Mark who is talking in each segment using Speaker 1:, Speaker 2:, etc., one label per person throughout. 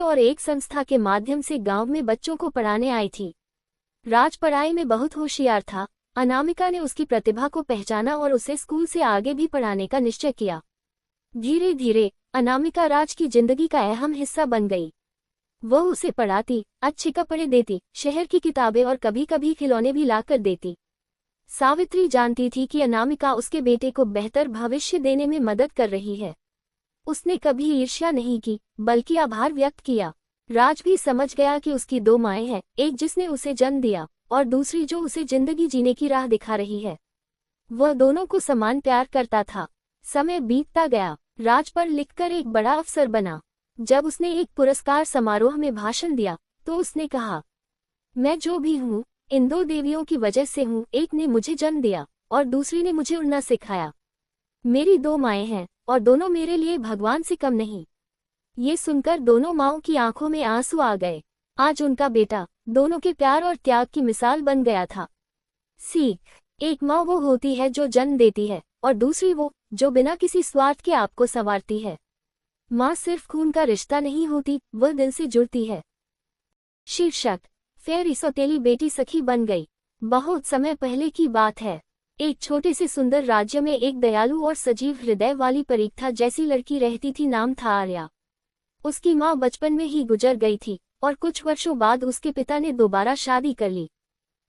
Speaker 1: और एक संस्था के माध्यम से गांव में बच्चों को पढ़ाने आई थी। राज पढ़ाई में बहुत होशियार था। अनामिका ने उसकी प्रतिभा को पहचाना और उसे स्कूल से आगे भी पढ़ाने का निश्चय किया। धीरे धीरे अनामिका राज की जिंदगी का अहम हिस्सा बन गई। वह उसे पढ़ाती, अच्छे कपड़े देती, शहर की किताबें और कभी कभी खिलौने भी लाकर देती। सावित्री जानती थी कि अनामिका उसके बेटे को बेहतर भविष्य देने में मदद कर रही है। उसने कभी ईर्ष्या नहीं की, बल्कि आभार व्यक्त किया। राज भी समझ गया कि उसकी दो माएं हैं, एक जिसने उसे जन्म दिया और दूसरी जो उसे जिंदगी जीने की राह दिखा रही है। वह दोनों को समान प्यार करता था। समय बीतता गया। राज पढ़ लिखकर एक बड़ा अफसर बना। जब उसने एक पुरस्कार समारोह में भाषण दिया तो उसने कहा, मैं जो भी हूँ इन दो देवियों की वजह से हूँ। एक ने मुझे जन्म दिया और दूसरी ने मुझे उड़ना सिखाया। मेरी दो माएं हैं और दोनों मेरे लिए भगवान से कम नहीं। ये सुनकर दोनों माँओं की आंखों में आंसू आ गए। आज उनका बेटा दोनों के प्यार और त्याग की मिसाल बन गया था। सीख, एक माँ वो होती है जो जन्म देती है और दूसरी वो जो बिना किसी स्वार्थ के आपको संवारती है। माँ सिर्फ खून का रिश्ता नहीं होती, वह दिल से जुड़ती है। शीर्षक, फेरी सौतेली बेटी सखी बन गई। बहुत समय पहले की बात है। एक छोटे से सुंदर राज्य में एक दयालु और सजीव हृदय वाली परीक्षा जैसी लड़की रहती थी। नाम था आर्या। उसकी माँ बचपन में ही गुजर गई थी और कुछ वर्षों बाद उसके पिता ने दोबारा शादी कर ली।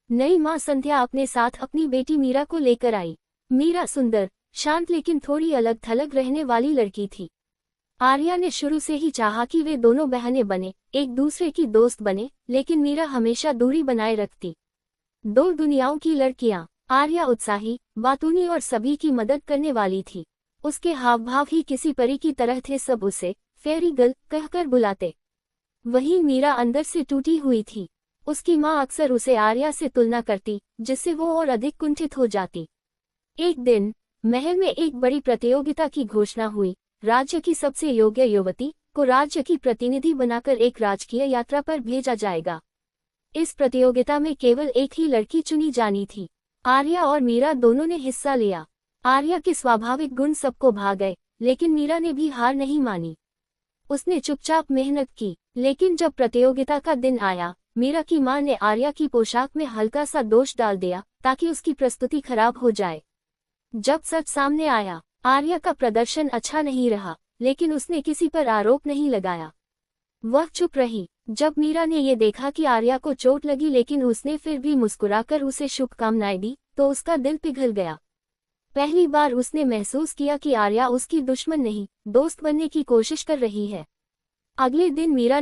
Speaker 1: नई माँ संध्या अपने साथ अपनी बेटी मीरा को लेकर आई। मीरा सुंदर, शांत लेकिन थोड़ी अलग थलग रहने वाली लड़की थी। आर्या ने शुरू से ही चाहा कि वे दोनों बहनें बने, एक दूसरे की दोस्त बने, लेकिन मीरा हमेशा दूरी बनाए रखती। दो दुनियाओं की लड़कियां। आर्या उत्साही, बातूनी और सभी की मदद करने वाली थी। उसके हाव भाव ही किसी परी की तरह थे। सब उसे फेरी गर्ल कहकर बुलाते। वहीं मीरा अंदर से टूटी हुई थी। उसकी माँ अक्सर उसे आर्या से तुलना करती, जिससे वो और अधिक कुंठित हो जाती। एक दिन महल में एक बड़ी प्रतियोगिता की घोषणा हुई। राज्य की सबसे योग्य युवती को राज्य की प्रतिनिधि बनाकर एक राजकीय यात्रा पर भेजा जाएगा। इस प्रतियोगिता में केवल एक ही लड़की चुनी जानी थी। आर्या और मीरा दोनों ने हिस्सा लिया। आर्या के स्वाभाविक गुण सबको भा गए, लेकिन मीरा ने भी हार नहीं मानी। उसने चुपचाप मेहनत की, लेकिन जब प्रतियोगिता का दिन आया, मीरा की मां ने आर्या की पोशाक में हल्का सा दोष डाल दिया ताकि उसकी प्रस्तुति खराब हो जाए। जब सच सामने आया, आर्या का प्रदर्शन अच्छा नहीं रहा, लेकिन उसने किसी पर आरोप नहीं लगाया। वह चुप रही। जब मीरा ने ये देखा कि आर्या को चोट लगी लेकिन उसने फिर भी मुस्कुराकर उसे शुभकामनाएं दी, तो उसका दिल पिघल गया। पहली बार उसने महसूस किया कि आर्या उसकी दुश्मन नहीं, दोस्त बनने की कोशिश कर रही है। अगले दिन मीरा